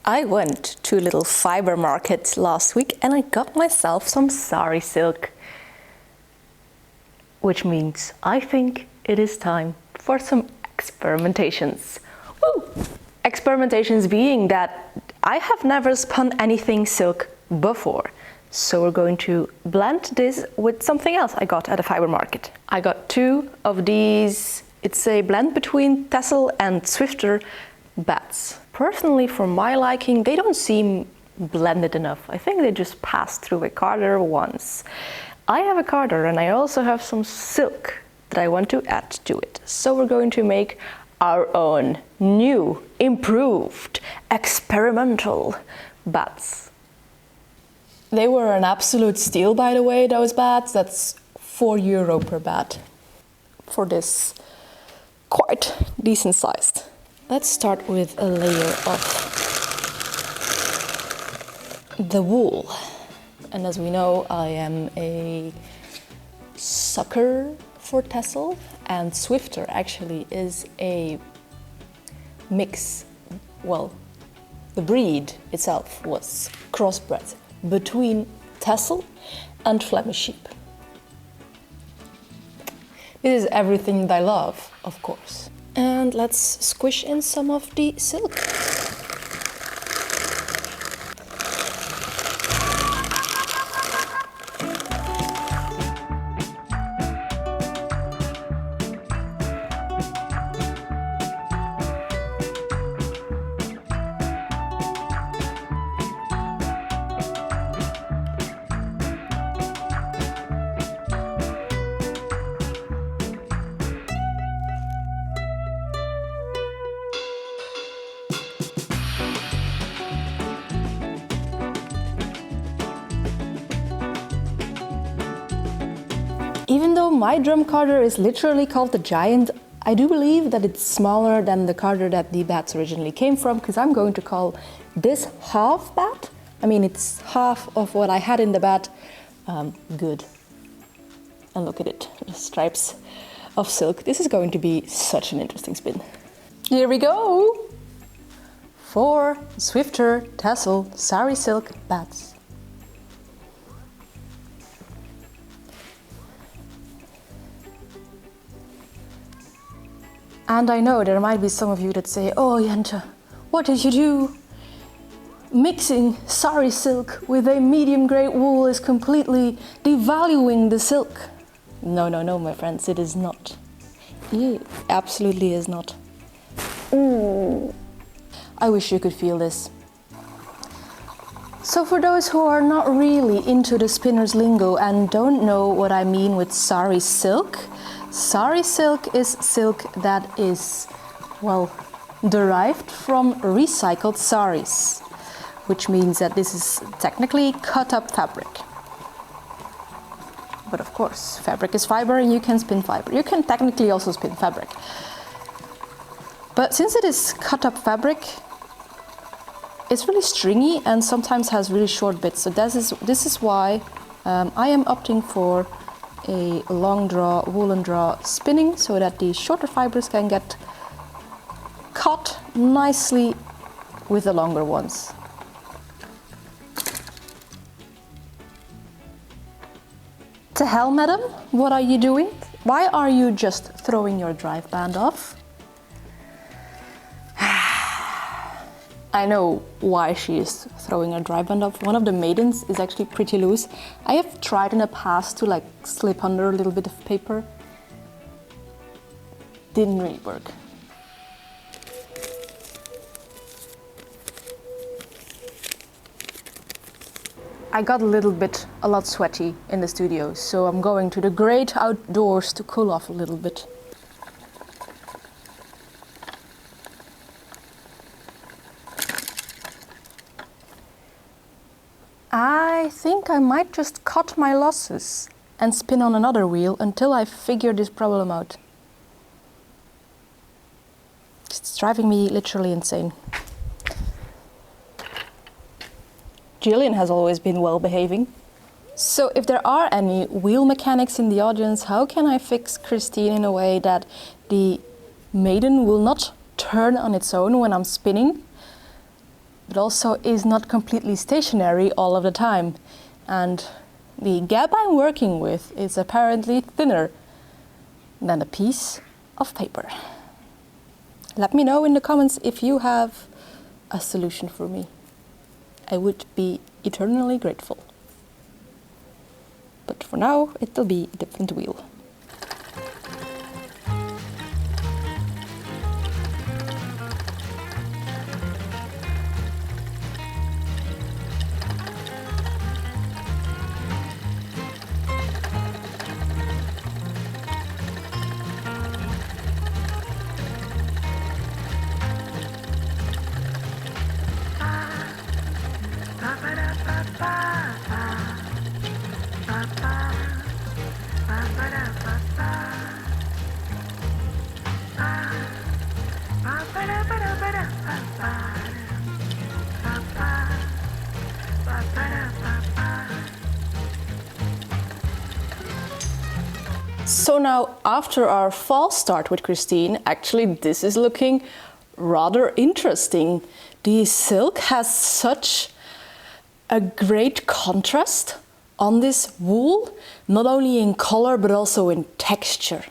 I went to a little fiber market last week and I got myself some sari silk. Which means I think it is time for some experimentations. Woo! Experimentations being that I have never spun anything silk before. So we're going to blend this with something else I got at a fiber market. I got 2 of these. It's a blend between Texel and Swifter bats. Personally, for my liking, they don't seem blended enough. I think they just passed through a carder once. I have a carder and I also have some silk that I want to add to it. So we're going to make our own new, improved, experimental bats. They were an absolute steal, by the way, those bats. That's €4 per bat for this quite decent sized. Let's start with a layer of the wool. And as we know, I am a sucker for Texel, and Swifter actually is a mix. Well, the breed itself was crossbred between Texel and Flemish sheep. This is everything that I love, of course. And let's squish in some of the silk. Even though my drum carder is literally called the Giant, I do believe that it's smaller than the carder that the bats originally came from, because I'm going to call this half bat. I mean, it's half of what I had in the bat. Good. And look at it, the stripes of silk. This is going to be such an interesting spin. Here we go! 4 Swifter Texel sari silk bats. And I know there might be some of you that say, "Oh, Jente, what did you do? Mixing sari silk with a medium grade wool is completely devaluing the silk." No, no, no, my friends, it is not. It absolutely is not. Ooh. I wish you could feel this. So for those who are not really into the spinner's lingo and don't know what I mean with sari silk is silk that is, well, derived from recycled saris, which means that this is technically cut up fabric. But of course, fabric is fiber and you can spin fiber. You can technically also spin fabric. But since it is cut up fabric, it's really stringy and sometimes has really short bits. So this is why I am opting for a long draw, woolen draw spinning, so that the shorter fibers can get caught nicely with the longer ones. To hell, madam, what are you doing? Why are you just throwing your drive band off? I know why she is throwing her drive band off. One of the maidens is actually pretty loose. I have tried in the past to like slip under a little bit of paper. Didn't really work. I got a lot sweaty in the studio, so I'm going to the great outdoors to cool off a little bit. I think I might just cut my losses and spin on another wheel until I figure this problem out. It's driving me literally insane. Jillian has always been well behaving. So if there are any wheel mechanics in the audience, how can I fix Christine in a way that the maiden will not turn on its own when I'm spinning, but also is not completely stationary all of the time. And the gab I'm working with is apparently thinner than a piece of paper. Let me know in the comments if you have a solution for me. I would be eternally grateful. But for now, it'll be a different wheel. So now, after our false start with Christine, actually this is looking rather interesting. The silk has such a great contrast on this wool, not only in color but also in texture.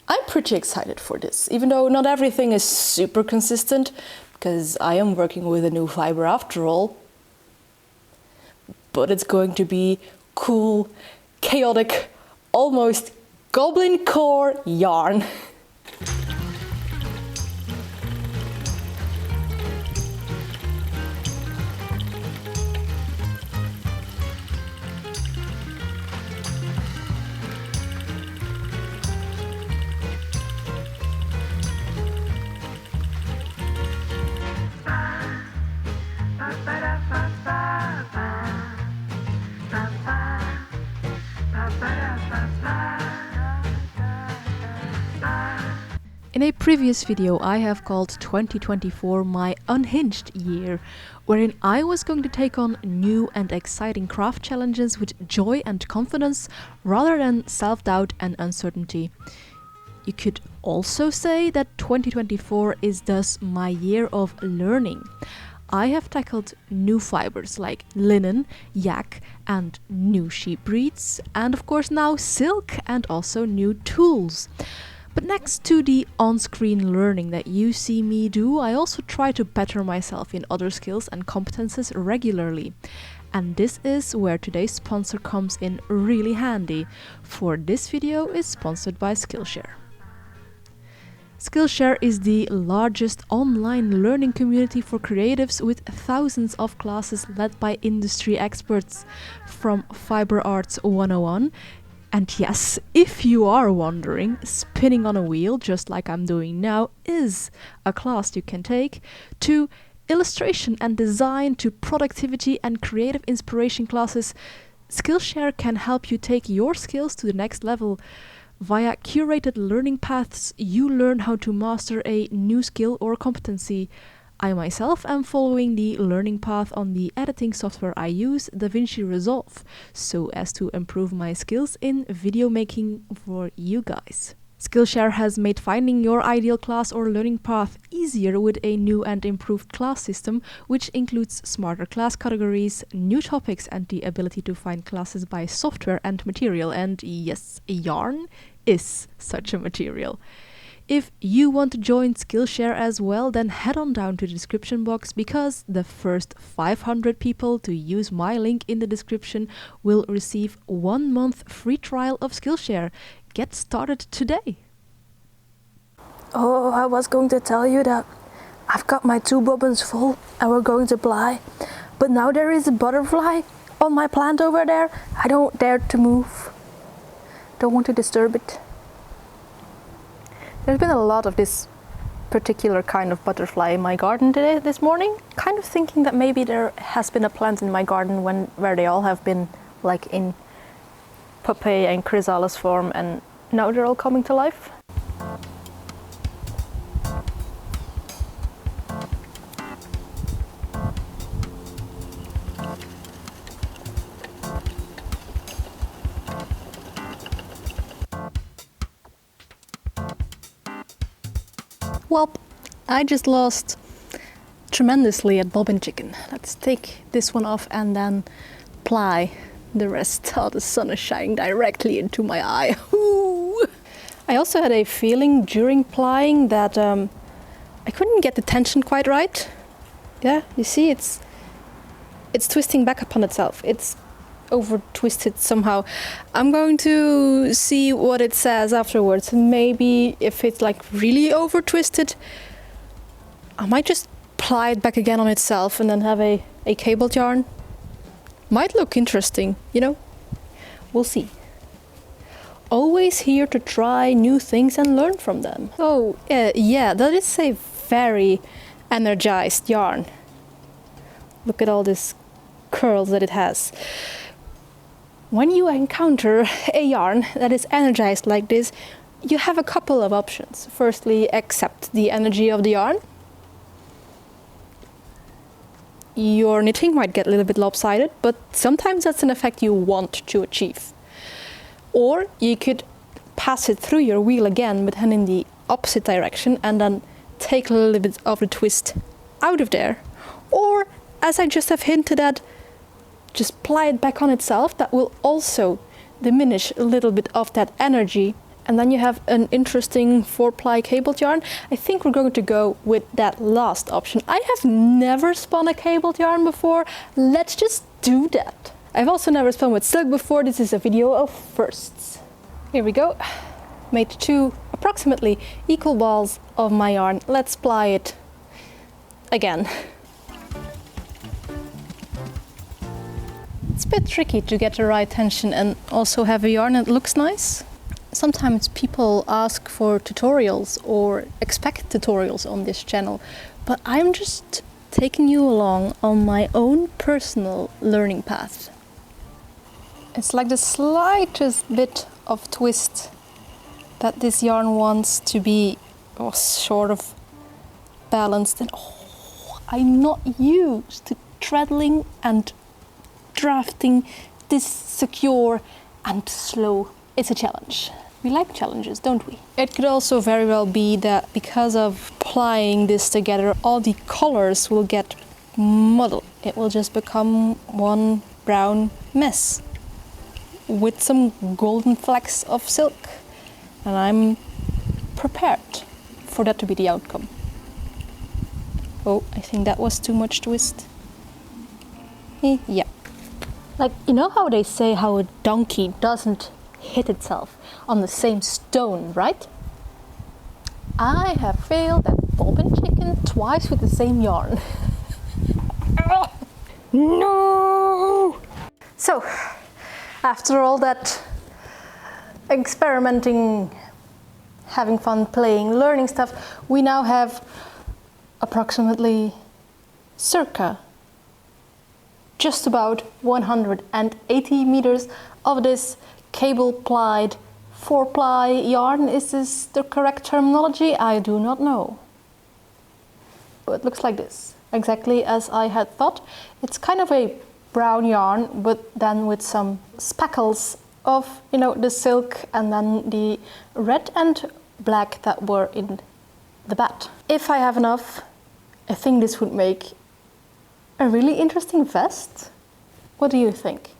I'm pretty excited for this, even though not everything is super consistent, because I am working with a new fiber after all. But it's going to be cool, chaotic, almost goblin core yarn. In a previous video I have called 2024 my unhinged year, wherein I was going to take on new and exciting craft challenges with joy and confidence rather than self-doubt and uncertainty. You could also say that 2024 is thus my year of learning. I have tackled new fibers like linen, yak and new sheep breeds, and of course now silk and also new tools. But next to the on-screen learning that you see me do, I also try to better myself in other skills and competences regularly. And this is where today's sponsor comes in really handy, for this video is sponsored by Skillshare. Skillshare is the largest online learning community for creatives with thousands of classes led by industry experts, from Fiber Arts 101. And yes, if you are wondering, spinning on a wheel, just like I'm doing now, is a class you can take, to illustration and design, to productivity and creative inspiration classes. Skillshare can help you take your skills to the next level. Via curated learning paths, you learn how to master a new skill or competency. I myself am following the learning path on the editing software I use, DaVinci Resolve, so as to improve my skills in video making for you guys. Skillshare has made finding your ideal class or learning path easier with a new and improved class system, which includes smarter class categories, new topics, and the ability to find classes by software and material. And yes, yarn is such a material. If you want to join Skillshare as well, then head on down to the description box, because the first 500 people to use my link in the description will receive 1 month free trial of Skillshare. Get started today! Oh, I was going to tell you that I've got my 2 bobbins full and we're going to ply. But now there is a butterfly on my plant over there. I don't dare to move. Don't want to disturb it. There's been a lot of this particular kind of butterfly in my garden this morning. Kind of thinking that maybe there has been a plant in my garden where they all have been like in pupae and chrysalis form, and now they're all coming to life. Well, I just lost tremendously at bobbin chicken. Let's take this one off and then ply the rest. Oh, the sun is shining directly into my eye. Ooh. I also had a feeling during plying that I couldn't get the tension quite right. Yeah, you see, it's twisting back upon itself. It's over twisted somehow. I'm going to see what it says afterwards. Maybe if it's like really over twisted, I might just ply it back again on itself and then have a cabled yarn. Might look interesting, you know? We'll see. Always here to try new things and learn from them. Oh, yeah, that is a very energized yarn. Look at all these curls that it has. When you encounter a yarn that is energized like this, you have a couple of options. Firstly, accept the energy of the yarn. Your knitting might get a little bit lopsided, but sometimes that's an effect you want to achieve. Or you could pass it through your wheel again, but then in the opposite direction, and then take a little bit of the twist out of there. Or, as I just have hinted at, just ply it back on itself. That will also diminish a little bit of that energy. And then you have an interesting 4-ply cabled yarn. I think we're going to go with that last option. I have never spun a cabled yarn before. Let's just do that. I've also never spun with silk before. This is a video of firsts. Here we go. Made 2 approximately equal balls of my yarn. Let's ply it again. It's a bit tricky to get the right tension and also have a yarn that looks nice. Sometimes people ask for tutorials or expect tutorials on this channel, but I'm just taking you along on my own personal learning path. It's like the slightest bit of twist that this yarn wants to be sort of balanced, and I'm not used to treadling and drafting this secure and slow. It's a challenge. We like challenges, don't we? It could also very well be that because of plying this together, all the colors will get muddled. It will just become one brown mess with some golden flecks of silk. And I'm prepared for that to be the outcome. Oh, I think that was too much twist. Yeah. Like, you know how they say how a donkey doesn't hit itself on the same stone, right? I have failed at bobbin chicken twice with the same yarn. No! So, after all that experimenting, having fun playing, learning stuff, we now have approximately circa just about 180 meters of this cable-plied 4-ply yarn. Is this the correct terminology? I do not know. But it looks like this, exactly as I had thought. It's kind of a brown yarn, but then with some speckles of, you know, the silk and then the red and black that were in the bat. If I have enough, I think this would make a really interesting vest. What do you think?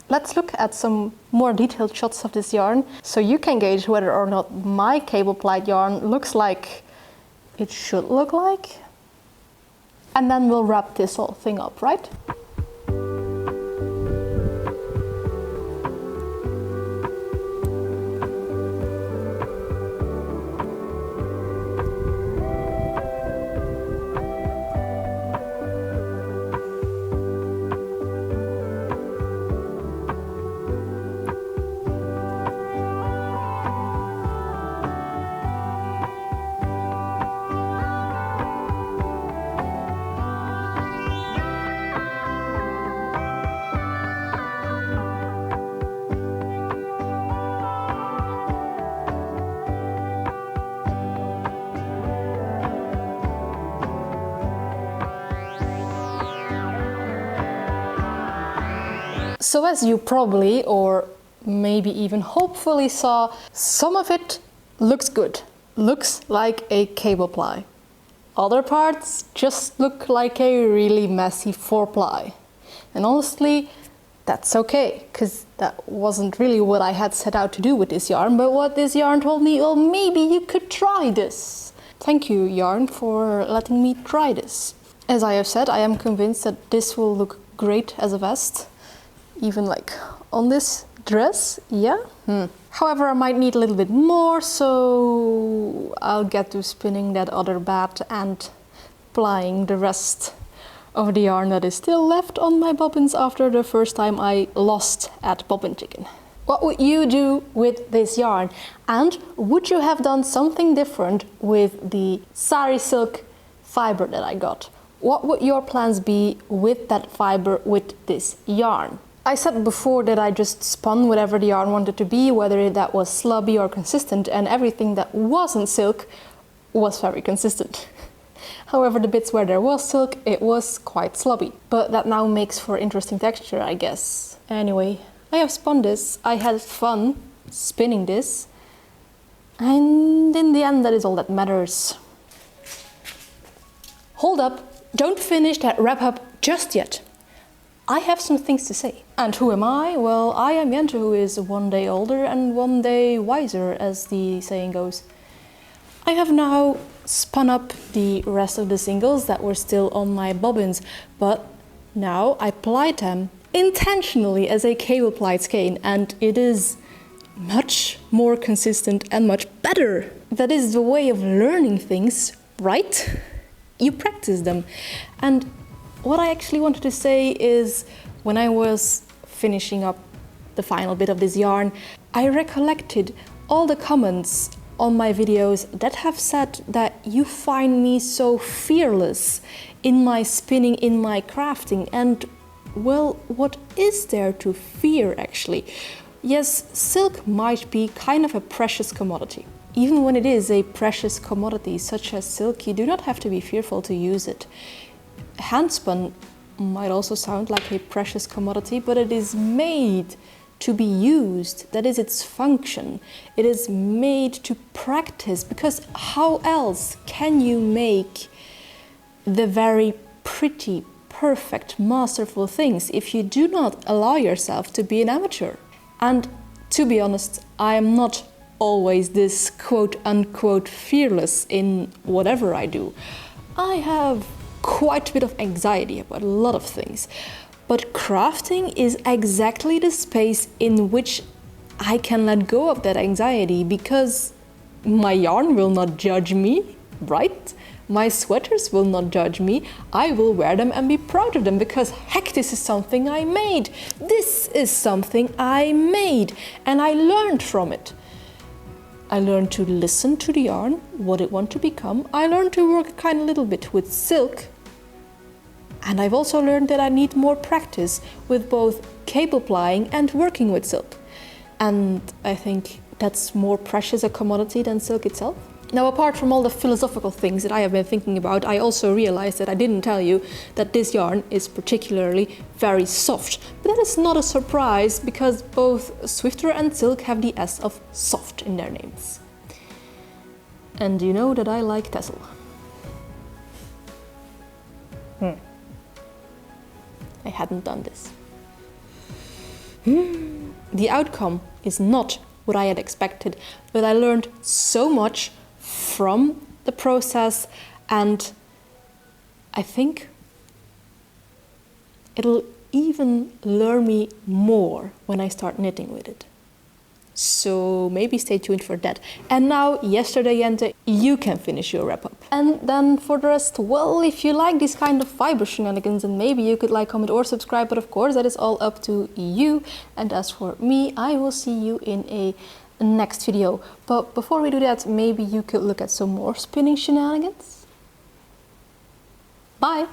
Let's look at some more detailed shots of this yarn so you can gauge whether or not my cable-plied yarn looks like it should look like. And then we'll wrap this whole thing up, right? So as you probably, or maybe even hopefully saw, some of it looks good. Looks like a cable ply. other parts just look like a really messy 4-ply. And honestly, that's okay, because that wasn't really what I had set out to do with this yarn, but what this yarn told me, well, maybe you could try this. Thank you, yarn, for letting me try this. As I have said, I am convinced that this will look great as a vest, even like on this dress, yeah? However, I might need a little bit more, so I'll get to spinning that other bat and plying the rest of the yarn that is still left on my bobbins after the first time I lost at Bobbin Chicken. What would you do with this yarn? And would you have done something different with the sari silk fiber that I got? What would your plans be with that fiber, with this yarn? I said before that I just spun whatever the yarn wanted to be, whether that was slubby or consistent, and everything that wasn't silk was very consistent. However, the bits where there was silk, it was quite slubby. But that now makes for interesting texture, I guess. Anyway, I have spun this, I had fun spinning this, and in the end that is all that matters. Hold up, don't finish that wrap up just yet. I have some things to say. And who am I? Well, I am Jente, who is one day older and one day wiser, as the saying goes. I have now spun up the rest of the singles that were still on my bobbins, but now I plied them intentionally as a cable plied skein, and it is much more consistent and much better. That is the way of learning things, right? You practice them. And what I actually wanted to say is, when I was finishing up the final bit of this yarn, I recollected all the comments on my videos that have said that you find me so fearless in my spinning, in my crafting, and well, what is there to fear actually? Yes, silk might be kind of a precious commodity. Even when it is a precious commodity such as silk, you do not have to be fearful to use it. Handspun might also sound like a precious commodity, but it is made to be used. That is its function. It is made to practice, because how else can you make the very pretty, perfect, masterful things if you do not allow yourself to be an amateur? And to be honest, I am not always this quote-unquote fearless in whatever I do. I have quite a bit of anxiety about a lot of things. But crafting is exactly the space in which I can let go of that anxiety, because my yarn will not judge me, right? My sweaters will not judge me. I will wear them and be proud of them, because heck, this is something I made. This is something I made, and I learned from it. I learned to listen to the yarn, what it wants to become. I learned to work a kind of little bit with silk. And I've also learned that I need more practice with both cable plying and working with silk. And I think that's more precious a commodity than silk itself. Now, apart from all the philosophical things that I have been thinking about, I also realized that I didn't tell you that this yarn is particularly very soft. But that is not a surprise, because both Swifter and Silk have the S of soft in their names. And you know that I like Texel. I hadn't done this. The outcome is not what I had expected, but I learned so much from the process, and I think it'll even learn me more when I start knitting with it. So maybe stay tuned for that. And now, yesterday, Jente, you can finish your wrap up. And then for the rest, well, if you like this kind of fiber shenanigans, then maybe you could like, comment or subscribe, but of course that is all up to you. And as for me, I will see you in a next video. But before we do that, maybe you could look at some more spinning shenanigans. Bye!